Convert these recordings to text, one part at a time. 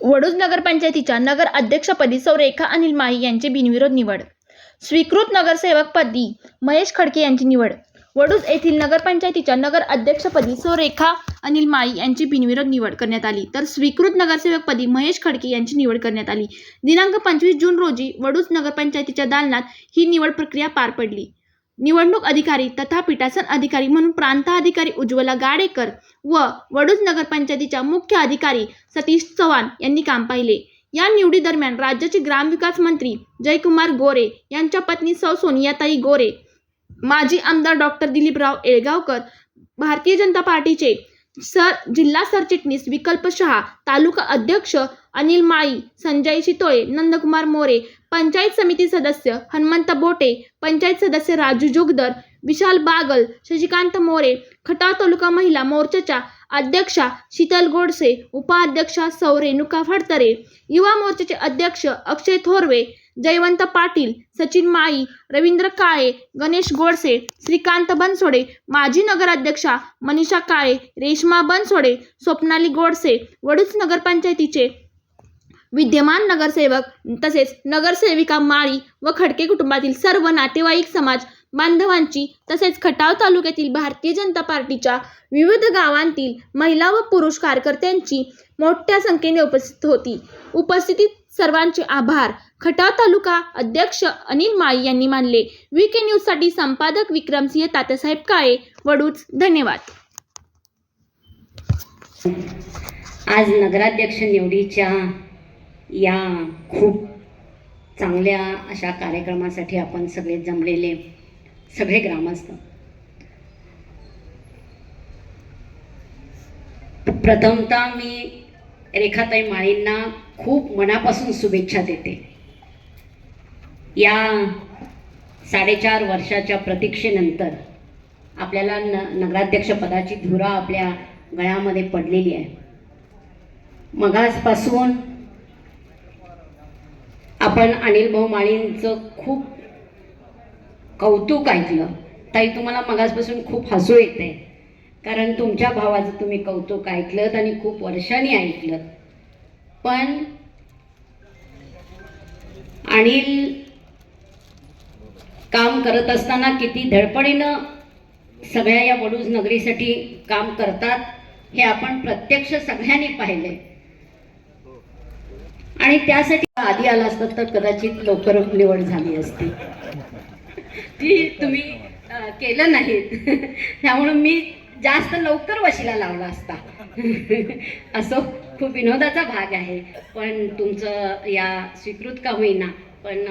वडूज नगरपंचायतीच्या नगर अध्यक्षपदी सौ रेखा अनिल माळी यांची बिनविरोध निवड. स्वीकृत नगरसेवकपदी महेश खडके यांची निवड. वडूज येथील नगरपंचायतीच्या नगर अध्यक्षपदी सौ रेखा अनिल माळी यांची बिनविरोध निवड करण्यात आली, तर स्वीकृत नगरसेवकपदी महेश खडके यांची निवड करण्यात आली. दिनांक 25 जून रोजी वडूज नगरपंचायतीच्या दालनात ही निवड प्रक्रिया पार पडली. निवडणूक अधिकारी तथा पीठासन अधिकारी म्हणून प्रांत अधिकारी उज्ज्वला गाडेकर व वडूज नगरपंचायतीच्या मुख्य अधिकारी सतीश चव्हाण यांनी काम पाहिले. या निवडीदरम्यान राज्याचे ग्रामविकास मंत्री जयकुमार गोरे यांच्या पत्नी सौ सोनियाताई गोरे, माजी आमदार डॉक्टर दिलीपराव येळगावकर, भारतीय जनता पार्टीचे जिल्हा सरचिटणीस विकल्प शहा, तालुका अध्यक्ष अनिल माळी, संजय शितोळे, नंदकुमार मोरे, पंचायत समिती सदस्य हनुमंत बोटे, पंचायत सदस्य राजू जोगदर, विशाल बागल, शशिकांत मोरे, खटाव तालुका महिला मोर्चाच्या अध्यक्षा शीतल गोडसे, उपाध्यक्षा सौ रेणुका फडतरे, युवा मोर्चाचे अध्यक्ष अक्षय थोरवे, जयवंत पाटील, सचिन माळी, रवींद्र काळे, गणेश गोडसे, श्रीकांत बनसोडे, माजी नगराध्यक्षा मनीषा काळे, रेश्मा बनसोडे, स्वप्नाली गोडसे, वडूज नगरपंचायतीचे विद्यमान नगरसेवक तसेच नगरसेविका माळी व खडके कुटुंबातील सर्व नातेवाईक, समाज बांधवांची तसेच खटाव तालुक्यातील भारतीय जनता पार्टीच्या विविध गावांतील महिला व पुरुष कार्यकर्त्यांची मोठ्या संख्येने उपस्थित होती. उपस्थित सर्वांचे आभार खटाव तालुका अध्यक्ष अनिल माळी यांनी मानले. वीके न्यूज साठी संपादक विक्रमसिंह तात्यासाहेब काळे, वडूज. धन्यवाद. आज नगराध्यक्ष निवडीच्या या खूप चांगल्या अशा कार्यक्रमासाठी आपण सगळे जमलेले सगळे ग्रामस्थ, प्रथमतः मी रेखाताई माळींना खूप मनापासून शुभेच्छा देते. या 4.5 वर्षाच्या प्रतीक्षेनंतर आपल्याला नगराध्यक्ष पदाची धुरा आपल्या गळ्यामध्ये पडलेली आहे. मगासपासून आपण अनिल भाऊ माळींचं खूप कौतुक ऐकलं. ताई, तुम्हाला मगासपासून खूप हसू येते, कारण तुमच्या भावाचं तुम्ही कौतुक ऐकलं आणि खूप वर्षांनी ऐकलं. पण अनिल काम करत असताना किती धडपडीनं सगळ्या या वडूज नगरीसाठी काम करतात हे आपण प्रत्यक्ष सगळ्यांनी पाहिलंय. आणि त्यासाठी आधी आला असतं तर कदाचित लवकर निवड झाली असती. ती तुम्ही केलं नाहीत, त्यामुळे मी जास्त लवकर वशिला लावला असता. असं खूप विनोदाचा भाग आहे. पण तुमचं या स्वीकृत का होईना पण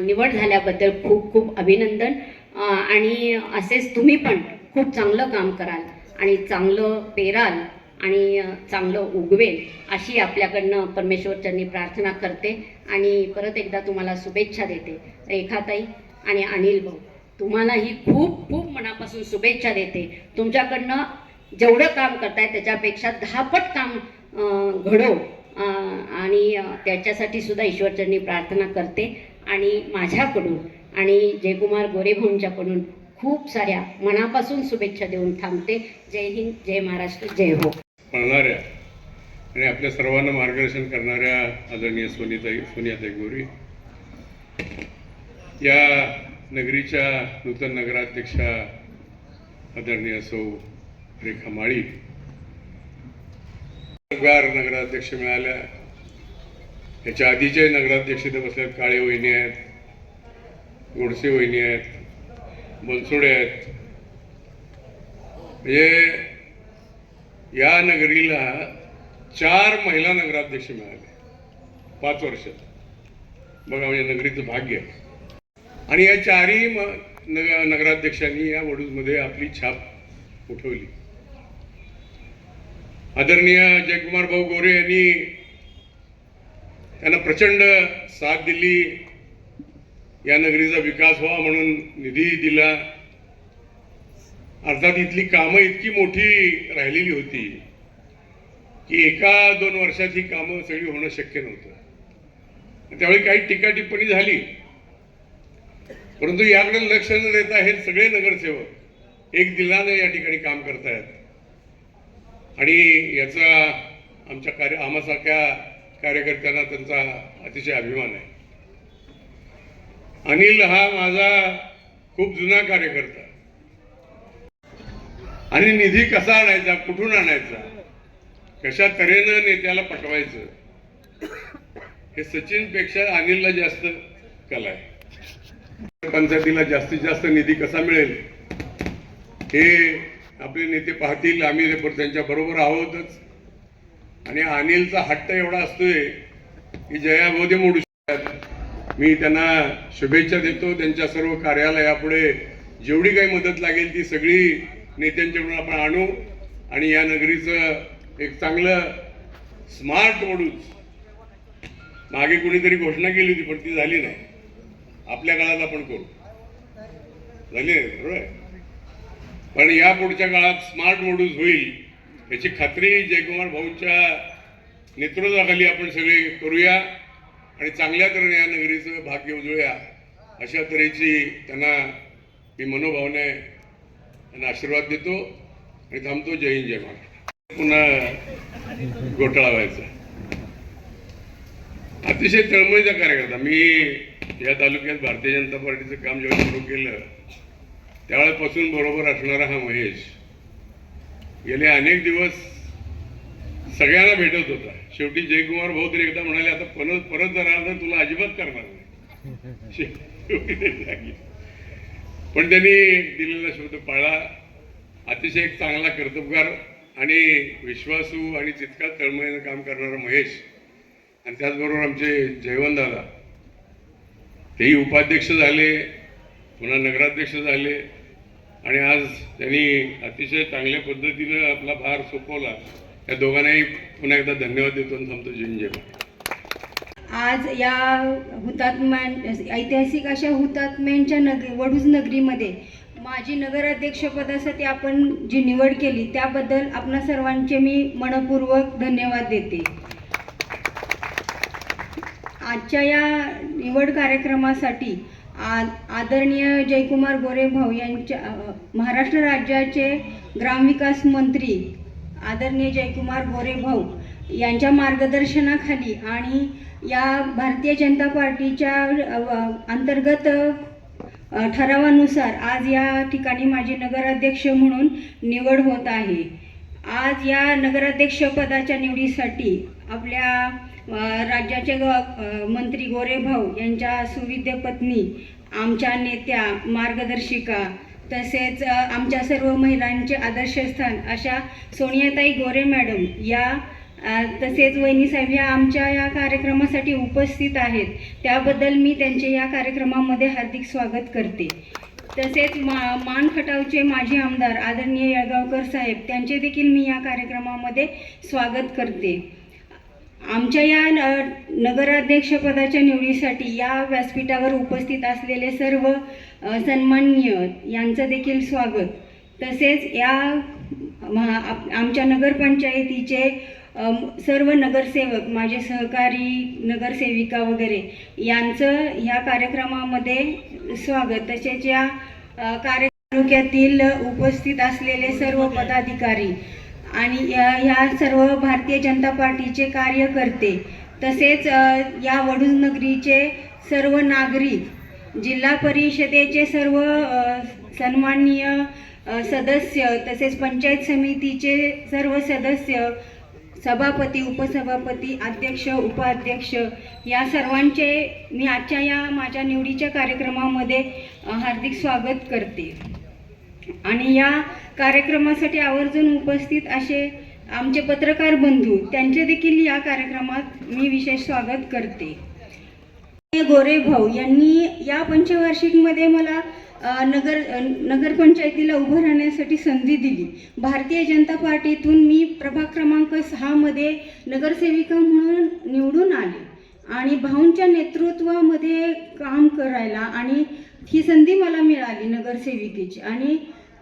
निवड झाल्याबद्दल खूप खूप अभिनंदन. आणि असेच तुम्ही पण खूप चांगलं काम कराल आणि चांगलं पेराल आणि चांगलं उगवेल अशी आपल्याकडनं परमेश्वरचरणी प्रार्थना करते. आणि परत एकदा तुम्हाला शुभेच्छा देते. रेखाताई आणि अनिल भाऊ, तुम्हालाही खूप खूप मनापासून शुभेच्छा देते. तुमच्याकडनं जेवढं काम करताय त्याच्यापेक्षा 10 पट काम घडो आणि त्याच्यासाठी सुद्धा ईश्वरचरणी प्रार्थना करते. आणि माझ्याकडून आणि जयकुमार गोरे भाऊंच्याकडून खूप साऱ्या मनापासून शुभेच्छा देऊन थांबते. जय हिंद, जय महाराष्ट्र, जय हो. पळणाऱ्या आणि आपल्या सर्वांना मार्गदर्शन करणाऱ्या आदरणीय सोनियाताई गोरे, या नगरीच्या नूतन नगराध्यक्षा आदरणीय सौ रेखा माळी, नगराध्यक्ष मिळाल्या. याच्या आधीचे नगराध्यक्ष इथे बसल्यात. काळे वहिनी आहेत, गोडसे वहिनी आहेत, बनसोडे आहेत. म्हणजे या नगरीला 4 महिला नगराध्यक्ष मिळाले 5 वर्षात. बघा, म्हणजे नगरीचं भाग्य आहे. आणि या 4ही नगराध्यक्षांनी या वडूजमध्ये आपली छाप उठवली. आदरणीय जयकुमार भाऊ गोरे यांनी त्यांना प्रचंड साथ दिली. या नगरीचा विकास व्हावा म्हणून निधी दिला. अर्थात इथली कामं इतकी मोठी राहिलेली होती की 1-2 वर्षात ही कामं सगळी होणं शक्य नव्हतं. त्यावेळी काही टीका टिप्पणी झाली, परंतु याकडे लक्ष न देता हे सगळे नगरसेवक एक दिलानं या ठिकाणी काम करतायत. आणि याचा आमच्या आम्हासारख्या कार्यकर्त्यांना त्यांचा अतिशय अभिमान आहे. अनिल हा माझा खूप जुना कार्यकर्ता आणि निधी कसा आणायचा, कुठून आणायचा, कशा तऱ्हेनं नेत्याला पटवायचं हे सचिनपेक्षा अनिलला जास्त कला आहे. पंचायतीला जास्तीत जास्त निधी कसा मिळेल हे आपले नेते पाहतील. आम्ही त्यांच्या बरोबर आहोतच. आणि अनिलचा हट्ट एवढा असतोय की जयाभोवती मोडू शकतात. मी त्यांना शुभेच्छा देतो. त्यांच्या सर्व कार्यालयापुढे जेवढी काही मदत लागेल ती सगळी नेत्यांच्याकडून आपण आणू आणि या नगरीचं एक चांगलं स्मार्ट वडूच मागे कुणीतरी घोषणा केली होती पण ती झाली नाही. आपल्या काळात आपण करू, झाली नाही बरोबर आहे. पण या पुढच्या काळात स्मार्ट वडूज होईल याची खात्री जयकुमार भाऊंच्या नेतृत्वाखाली आपण सगळे करूया आणि चांगल्या तऱ्हेने या नगरीचं भाग्य उजळूया अशा तऱ्हेची त्यांना मी मनोभावने त्यांना आशीर्वाद देतो आणि थांबतो. जय हिंद जय महाराष्ट्र. पुन्हा घोटाळा व्हायचा. अतिशय तळमळीचा कार्यकर्ता. मी या तालुक्यात भारतीय जनता पार्टीचं काम जेव्हा सुरू केलं त्यावेळेपासून बरोबर असणारा हा महेश गेले अनेक दिवस सगळ्यांना भेटत होता. शेवटी जयकुमार भाऊ तरी एकदा म्हणाले आता परत जर आला तर तुला अजिबात करणार नाही. शेवटी ते जागी. पण त्यांनी दिलेला शब्द पाळला. अतिशय एक चांगला कर्तबगार आणि विश्वासू आणि तितका तळमळीनं काम करणारा महेश आणि त्याचबरोबर आमचे जयवंतदादा तेही उपाध्यक्ष झाले, पुन्हा नगराध्यक्ष झाले आणि आज त्यांनी अतिशय चांगल्या पद्धतीनं आपला भार सोपवला. या दोघांनाही पुन्हा एकदा धन्यवाद देतो आणि थांबतो. जय हिंद जय महाराष्ट्र. आज या ऐतिहासिक अशा हुतात्म्यांच्या वडूज नगरीमध्ये माझी नगराध्यक्षपदासाठी आपण जी निवड केली त्याबद्दल आपणा सर्वांचे मी मनपूर्वक धन्यवाद देते. आजच्या या निवड कार्यक्रमासाठी आदरणीय जयकुमार गोरे भाऊ यांच्या महाराष्ट्र राज्याचे ग्रामविकास मंत्री आदरणीय जयकुमार गोरे भाऊ यांच्या मार्गदर्शनाखाली आणि या भारतीय जनता पार्टीच्या अंतर्गत ठरावानुसार आज या ठिकाणी माझी नगराध्यक्ष म्हणून निवड होत आहे. आज या नगराध्यक्षपदाच्या निवडीसाठी आपल्या राज्याचे मंत्री गोरे भाऊ यांच्या सुविद्य पत्नी, आमच्या नेत्या, मार्गदर्शिका तसेच आमच्या सर्व महिलांचे आदर्शस्थान अशा सोनियाताई गोरे मॅडम या तसेच वहिनीसाहेब या आमच्या या कार्यक्रमासाठी उपस्थित आहेत. त्याबद्दल मी त्यांचे या कार्यक्रमामध्ये हार्दिक स्वागत करते. तसेच मान खटावचे माजी आमदार आदरणीय येळगावकर साहेब त्यांचे देखील मी या कार्यक्रमामध्ये स्वागत करते. आमच्या या नगराध्यक्षपदाच्या निवडीसाठी या व्यासपीठावर उपस्थित असलेले सर्व सन्माननीय यांचं देखील स्वागत. तसेच या आमच्या नगरपंचायतीचे सर्व नगरसेवक, माझे सहकारी नगरसेविका वगैरे यांचं ह्या कार्यक्रमामध्ये स्वागत. तसेच या तालुक्यातील उपस्थित असलेले सर्व पदाधिकारी आणि ह्या सर्व भारतीय जनता पार्टीचे कार्यकर्ते तसेच या वडूज नगरीचे सर्व नागरिक, जिल्हा परिषदेचे सर्व सन्माननीय सदस्य तसेच पंचायत समितीचे सर्व सदस्य, सभापती, उपसभापती, अध्यक्ष, उपाध्यक्ष या सर्वांचे मी आजच्या या माझ्या निवडीच्या कार्यक्रमामध्ये हार्दिक स्वागत करते. आणि या कार्यक्रमासाठी आवर्जून उपस्थित असे आमचे पत्रकार बंधू त्यांचे देखील या कार्यक्रमात मी विशेष स्वागत करते. गोरे भाऊ यांनी या पंचवार्षिकमध्ये मला नगरपंचायतीला उभं राहण्यासाठी संधी दिली. भारतीय जनता पार्टीतून मी प्रभाग क्रमांक 6 मध्ये नगरसेविका म्हणून निवडून आले आणि भाऊंच्या नेतृत्वामध्ये काम करायला आणि ही संधी मला मिळाली नगरसेविकेची. आणि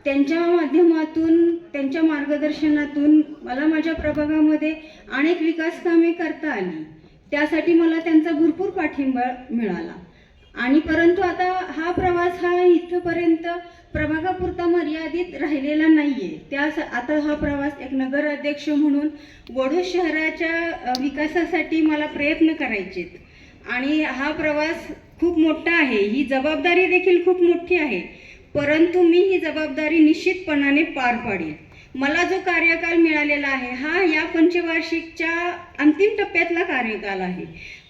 त्यांच्या माध्यमातून, त्यांच्या मार्गदर्शनातून मला माझ्या प्रभागामध्ये अनेक विकास कामे करता आली. त्यासाठी मला त्यांचा भरपूर पाठिंबा मिळाला. आणि परंतु आता हा प्रवास हा इथपर्यंत प्रभागापुरता मर्यादित राहिलेला नाहीये. आता हा प्रवास एक नगराध्यक्ष म्हणून वडूज शहराच्या विकासासाठी मला प्रयत्न करायचेत आणि हा प्रवास खूप मोठा आहे. ही जबाबदारी देखील खूप मोठी आहे, परंतु मी ही जबाबदारी निश्चितपणाने पार पाडेल. मला जो कार्यकाल मिळालेला आहे हा या पंचवार्षिकच्या अंतिम टप्प्यातला कार्यकाल आहे,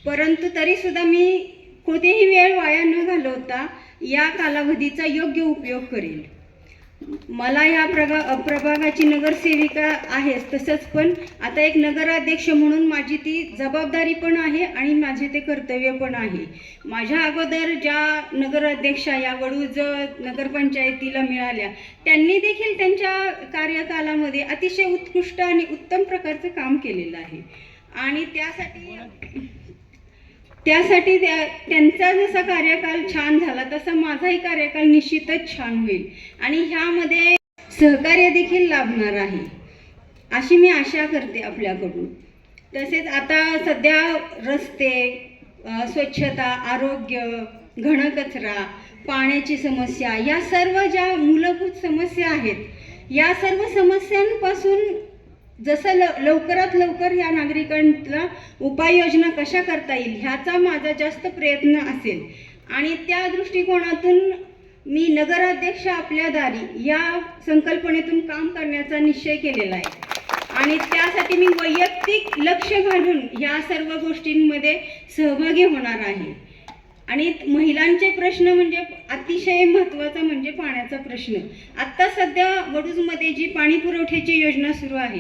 परंतु तरीसुद्धा मी कोणतीही वेळ वाया न घालवता या कालावधीचा योग्य उपयोग करेल. मला या प्रभागाची नगरसेविका आहेच, तसंच पण आता एक नगराध्यक्ष म्हणून माझी ती जबाबदारी पण आहे आणि माझे ते कर्तव्य पण आहे. माझ्या अगोदर ज्या नगराध्यक्षा या वडूज नगरपंचायतीला मिळाल्या त्यांनी देखील त्यांच्या कार्यकालामध्ये अतिशय उत्कृष्ट आणि उत्तम प्रकारचं काम केलेलं आहे आणि त्यासाठी त्यांचा जसा कार्यकाल छान झाला तसा माझाही कार्यकाल निश्चितच छान होईल आणि ह्यामध्ये सहकार्य देखील लाभणार आहे अशी मी आशा करते आपल्याकडून. तसेच आता सध्या रस्ते, स्वच्छता, आरोग्य, घनकचरा, पाण्याची समस्या, या सर्व ज्या मूलभूत समस्या आहेत, या सर्व समस्यांपासून जसं लवकरात लवकर या नागरिकांना उपाययोजना कशा करता येईल ह्याचा माझा जास्त प्रयत्न असेल आणि त्या दृष्टिकोनातून मी नगराध्यक्ष आपल्या दारी या संकल्पनेतून काम करण्याचा निश्चय केलेला आहे आणि त्यासाठी मी वैयक्तिक लक्ष घालून या सर्व गोष्टींमध्ये सहभागी होणार आहे. आणि महिलांचे प्रश्न म्हणजे अतिशय महत्त्वाचा म्हणजे पाण्याचा प्रश्न. आत्ता सध्या वडूजमध्ये जी पाणी पुरवठ्याची योजना सुरू आहे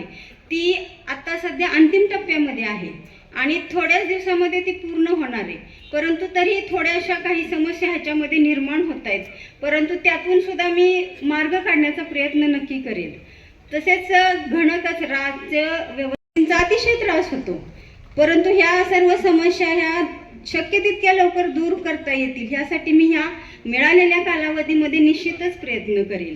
ती आत्ता सध्या अंतिम टप्प्यामध्ये आहे आणि थोड्याच दिवसामध्ये ती पूर्ण होणार आहे, परंतु तरी थोड्याशा काही समस्या ह्याच्यामध्ये निर्माण होत आहेत, परंतु त्यातून सुद्धा मी मार्ग काढण्याचा प्रयत्न नक्की करेल. तसेच घनकचराचं व्यवस्थेचा अतिशय त्रास होतो, परंतु ह्या सर्व समस्या ह्या शक्य तितक्या लवकर दूर करता येतील ह्यासाठी मी ह्या मिळालेल्या कालावधीमध्ये निश्चितच प्रयत्न करेल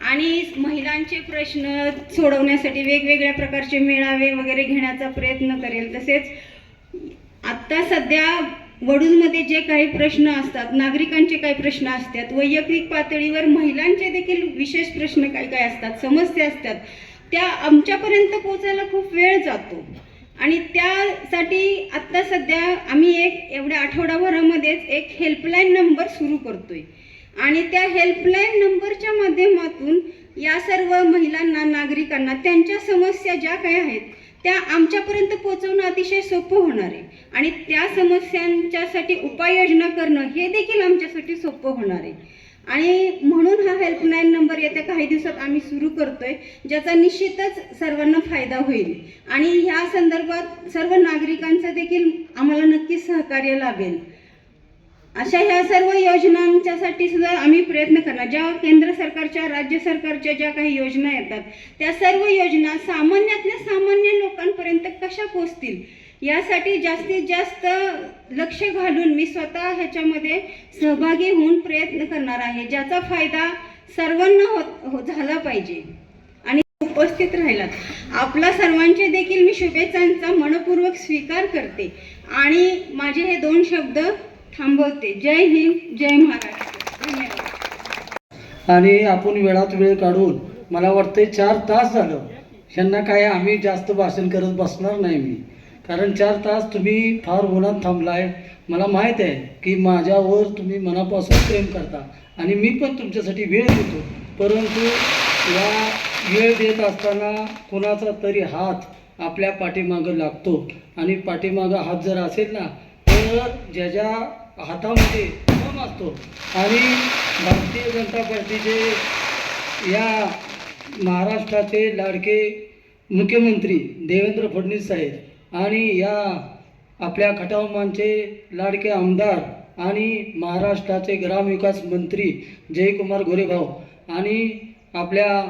आणि महिलांचे प्रश्न सोडवण्यासाठी वेगवेगळ्या प्रकारचे मेळावे वगैरे घेण्याचा प्रयत्न करेल. तसेच आत्ता सध्या वडूजमध्ये जे काही प्रश्न असतात, नागरिकांचे काही प्रश्न असतात, वैयक्तिक पातळीवर महिलांचे देखील विशेष प्रश्न काय असतात, समस्या असतात, त्या आमच्यापर्यंत पोहोचायला खूप वेळ जातो आणि त्यासाठी आत्ता सध्या आम्ही एवढ्या आठवडाभरामध्येच एक हेल्पलाईन नंबर सुरू करतोय आणि त्या हेल्पलाईन नंबरच्या माध्यमातून या सर्व महिलांना, नागरिकांना त्यांच्या समस्या ज्या काही आहेत त्या आमच्यापर्यंत पोहोचवणं अतिशय सोपं होणार आहे आणि त्या समस्यांच्यासाठी उपाययोजना करणं हे देखील आमच्यासाठी सोपं होणार आहे आणि म्हणून हा हेल्पलाईन नंबर येत्या काही दिवसात आम्ही सुरू करतोय, ज्याचा निश्चितच सर्वांना फायदा होईल आणि ह्या संदर्भात सर्व नागरिकांचं देखील आम्हाला नक्की सहकार्य लाभेल. अशा ह्या सर्व योजनांच्यासाठी सुद्धा आम्ही प्रयत्न करणार. ज्या केंद्र सरकारच्या, राज्य सरकारच्या ज्या काही योजना येतात त्या सर्व योजना सामान्यातल्या सामान्य लोकांपर्यंत कशा पोहोचतील यासाठी जास्तीत जास्त लक्ष घालून मी स्वतः ह्याच्यामध्ये सहभागी होऊन प्रयत्न करणार आहे, ज्याचा फायदा सर्वांना झाला पाहिजे आणि उपस्थित राहिला. आपला सर्वांचे देखील मी शुभेच्छांचा मनपूर्वक स्वीकार करते आणि माझे हे 2 शब्द थांबवते. जय हिंद, जय महाराष्ट्र. धन्यवाद. आणि आपण वेळात वेळ काढून, मला वाटतं 4 तास झालं ह्यांना काय आम्ही जास्त भाषण करत बसणार नाही मी, कारण 4 तास तुम्ही फार उन्हात थांबलाय. मला माहीत आहे की माझ्यावर तुम्ही मनापासून प्रेम करता आणि मी पण तुमच्यासाठी वेळ देतो, परंतु या वेळ देत असताना कोणाचा तरी हात आपल्या पाठीमागं लागतो आणि पाठीमागं हात जर असेल ना तर ज्याच्या हातामध्ये दम असतो. आणि भारतीय जनता पार्टीचे या महाराष्ट्राचे लाडके मुख्यमंत्री देवेंद्र फडणवीस साहेब आणि या आपल्या खटावमानचे लाडके आमदार आणि महाराष्ट्राचे ग्रामविकास मंत्री जयकुमार गोरेभाऊ आणि आपल्या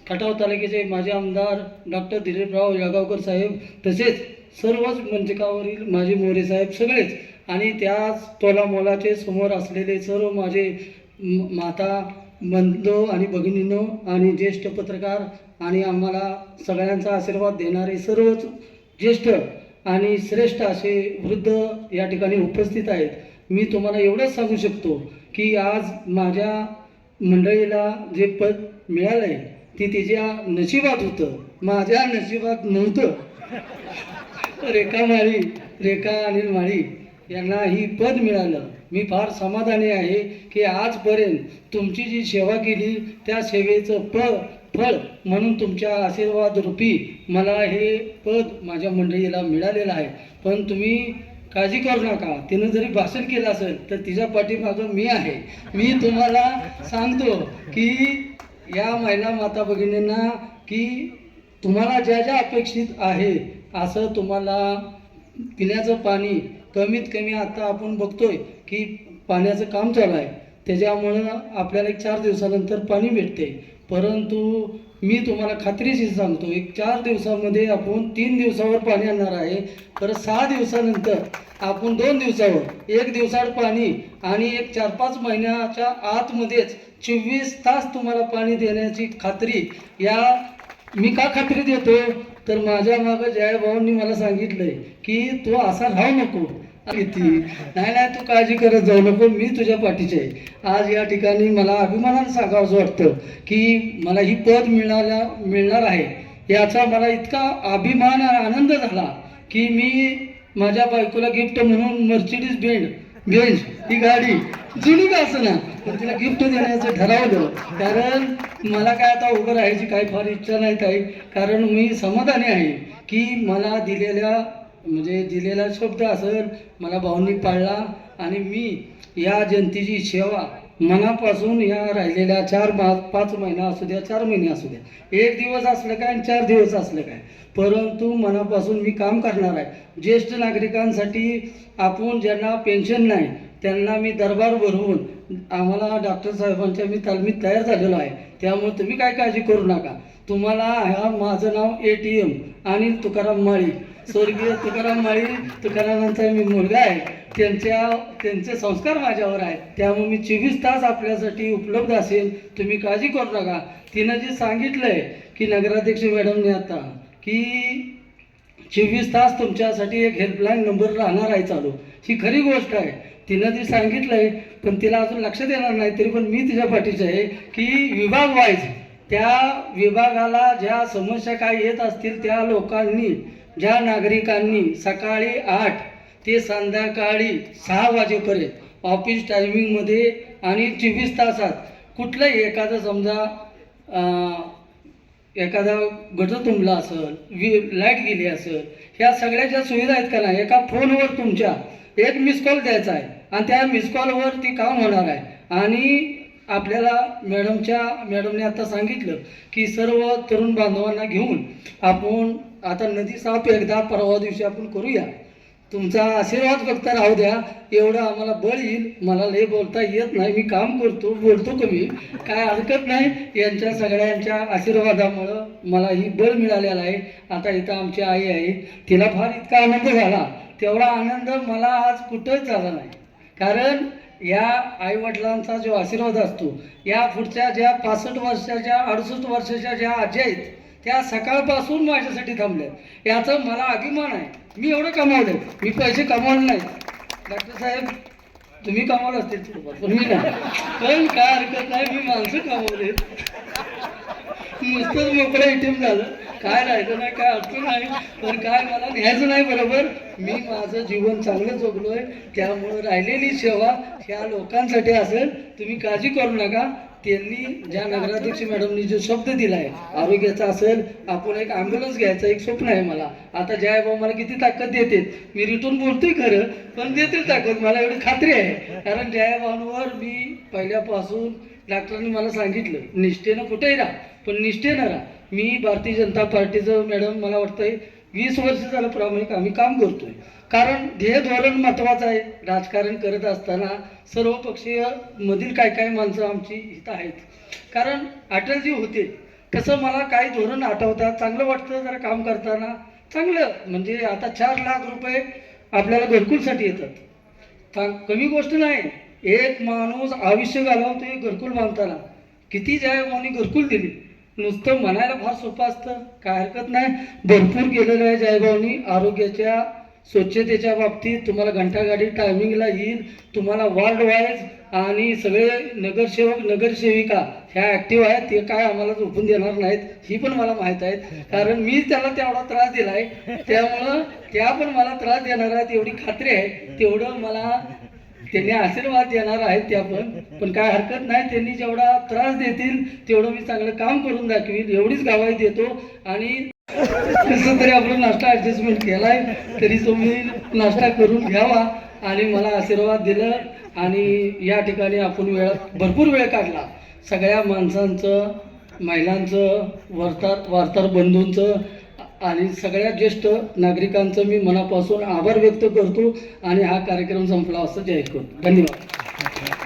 खटाव तालुक्याचे माजी आमदार डॉक्टर दिलीपराव येळगावकर साहेब, तसेच सर्वच मंचकावरील माजी मोरे साहेब सगळेच, आणि त्याच तोलामोलाचे समोर असलेले सर्व माझे माता बंधू आणि भगिनींनो आणि ज्येष्ठ पत्रकार आणि आम्हाला सगळ्यांचा आशीर्वाद देणारे सर्वच ज्येष्ठ आणि श्रेष्ठ असे वृद्ध या ठिकाणी उपस्थित आहेत. मी तुम्हाला एवढंच सांगू शकतो की आज माझ्या मंडळीला जे पद मिळालंय ते तिच्या नशिबात होतं, माझ्या नशिबात नव्हतं. रेखा अनिल माळी यांना ही पद मिळालं. मी फार समाधानी आहे की आजपर्यंत तुमची जी सेवा केली त्या सेवेचं फळ म्हणून तुमच्या आशीर्वाद रूपी मला हे पद माझ्या मंडळीला मिळालेलं आहे. पण तुम्ही काळजी करू नका, तिनं जरी भाषण केलं असेल तर तिच्या पाठीमागं मी आहे. मी तुम्हाला सांगतो की या महिला माता भगिनींना की तुम्हाला ज्या ज्या अपेक्षित आहे असं तुम्हाला पिण्याचं पाणी कमीत कमी आता आपण बघतोय की पाण्याचं काम चालू आहे, त्याच्यामुळं आपल्याला 4 दिवसानंतर पाणी भेटते. परंतु मी तुम्हाला खात्रीशीर सांगतो, 4 दिवसामध्ये आपण 3 दिवसावर पाणी आणणार आहे. परत 6 दिवसानंतर आपण 2 दिवसावर 1 दिवसाआड पाणी आणि 4-5 महिन्याच्या आतमध्येच 24 तास तुम्हाला पाणी देण्याची खात्री. या मी का खात्री देतो तर माझ्या मागं जयभाऊंनी मला सांगितलंय की तू असा राहू नको, नाही तू काळजी करत जाऊ नको, मी तुझ्या पाठीचे आहे. आज या ठिकाणी मला अभिमानाने सांगावंसं वाटतं की मला ही पद मिळणार आहे. याचा मला इतका अभिमान आणि आनंद झाला की मी माझ्या बायकोला गिफ्ट म्हणून मर्सिडीज बेंज ही गाडी जुनी का असं ना पण तिला गिफ्ट देण्याचं ठरवलं. कारण मला काय आता उभं राहायची काही फार इच्छा नाही ताई, कारण मी समाधानी आहे की मला दिलेला शब्द असेल मला भाऊंनी पाळला आणि मी या जनतेची सेवा मनापासून या राहिलेल्या 4-5 महिना असू द्या, 4 महिने असू द्या, 1 दिवस असलं काय आणि 4 दिवस असलं काय, परंतु मनापासून मी काम करणार आहे. ज्येष्ठ नागरिकांसाठी आपण ज्यांना पेन्शन नाही त्यांना मी दरबार भरवून आम्हाला डॉक्टर साहेबांच्या मी तालमीत तयार झालेलो आहे. त्यामुळे तुम्ही काय काळजी करू नका. तुम्हाला माझं नाव ATM आणि तुकाराम माळी, स्वर्गीय तुकाराम माळी, तुकारामांचा मी मुलगा आहे. त्यांचे संस्कार माझ्यावर आहेत. त्यामुळे मी 24 तास आपल्यासाठी उपलब्ध असेल, तुम्ही काळजी करू नका. तिनं जे सांगितलंय की नगराध्यक्ष मॅडमने आता की 24 तास तुमच्यासाठी एक हेल्पलाईन नंबर राहणार आहे चालू, ही खरी गोष्ट आहे. तिनं जे सांगितलंय पण तिला अजून लक्षात येणार नाही, तरी पण मी तिच्या पाठीचे आहे की विभाग वाईज त्या विभागाला ज्या समस्या काय येत असतील त्या लोकांनी, ज्या नागरिकांनी सकाळी 8 ते संध्याकाळी 6 वाजेपर्यंत ऑफिस टायमिंगमध्ये आणि 24 तासात कुठलंही एखादं समजा एखादा गटर तुंबला असेल, लाईट गेली असेल, ह्या सगळ्या ज्या सुविधा आहेत का नाही, एका फोनवर तुमच्या एक मिस कॉल द्यायचा आहे आणि त्या मिस कॉलवर ती काम होणार आहे. आणि आपल्याला मॅडमने आता सांगितलं की सर्व तरुण बांधवांना घेऊन आपण आता नदी साफ एकदा परवा दिवशी आपण करूया. तुमचा आशीर्वाद फक्त राहू द्या, एवढं आम्हाला बळ येईल. मला लय बोलता येत नाही, मी काम करतो, बोलतो कमी, काय हरकत नाही. यांच्या सगळ्यांच्या आशीर्वादामुळं मला ही बळ मिळालेला आहे. आता इथं आमची आई आहे, तिला फार इतका आनंद झाला, तेवढा आनंद मला आज कुठंच झाला नाही. कारण या आईवडिलांचा जो आशीर्वाद असतो, या पुढच्या ज्या 65 वर्षाच्या 68 वर्षाच्या ज्या आजी आहेत त्या सकाळपासून माझ्यासाठी थांबल्या, याचा मला अभिमान आहे. मी एवढं कमावलं, मी पैसे कमावले नाही. डॉक्टर साहेब तुम्ही कमावलं असतील पण मी नाही, पण काय हरकत नाही, मी माणसं कमावले. नुसतंच मोकळं ATM झालं, काय राहिलं नाही, काय अडचण नाही, पण काय मला न्यायचं नाही. बरोबर मी माझं जीवन चांगलं जगलोय, त्यामुळं राहिलेली सेवा ह्या लोकांसाठी असेल, तुम्ही काळजी करू नका. त्यांनी ज्या नगराध्यक्ष मॅडमनी जो शब्द दिला आहे आरोग्याचा असेल, आपण एक ॲम्ब्युलन्स घ्यायचं एक स्वप्न आहे मला. आता जयभाऊ मला किती ताकद देते, मी रिटर्न बोलतोय खरं, पण देतील ताकद, मला एवढी खात्री आहे. कारण जयभाऊंवर मी पहिल्यापासून डॉक्टरांनी मला सांगितलं निष्ठेनं कुठेही राहा, पण निष्ठेनं राहा. मी भारतीय जनता पार्टीचं मॅडम मला वाटतंय 20 वर्ष झालं प्रामाणिक आम्ही काम करतोय. कारण ध्येय धोरण महत्त्वाचं आहे. राजकारण करत असताना सर्वपक्षीय मधील काय माणसं आमची इथं आहेत. कारण अटलजी होते कसं मला काही धोरण आठवतात, चांगलं वाटतं जरा काम करताना. चांगलं म्हणजे आता 4 लाख रुपये आपल्याला घरकुलसाठी येतात, कमी गोष्ट नाही. एक माणूस आयुष्य घालवतोय घरकुल बांधताना. किती जयभाऊंनी घरकुल दिली, नुसतं म्हणायला फार सोपं असतं, काय हरकत नाही. भरपूर केलेलं आहे जयभाऊंनी आरोग्याच्या स्वच्छतेच्या बाबतीत तुम्हाला घंटागाडी टायमिंगला येईल, तुम्हाला वॉर्ड वाईज आणि सगळे नगरसेवक नगरसेविका ह्या ॲक्टिव्ह आहेत, ते काय आम्हाला झोपून देणार नाहीत ही पण मला माहीत आहे, कारण मी त्याला तेवढा त्रास दिला आहे, त्यामुळं त्या पण मला त्रास देणार आहेत एवढी खात्री आहे. तेवढं मला त्यांनी आशीर्वाद देणार आहेत त्या पण काय हरकत नाही, त्यांनी जेवढा त्रास देतील तेवढं मी चांगलं काम करून दाखवील एवढीच ग्वाही देतो. आणि कसं तरी आपला नाश्ता ॲडजस्टमेंट केला आहे तरी तुम्ही नाश्ता करून घ्यावा आणि मला आशीर्वाद दिलं. आणि या ठिकाणी आपण भरपूर वेळ काढला, सगळ्या माणसांचं, महिलांचं, वार्ताहर बंधूंचं आणि सगळ्या ज्येष्ठ नागरिकांचं मी मनापासून आभार व्यक्त करतो आणि हा कार्यक्रम संपला असं जाहीर करतो. धन्यवाद.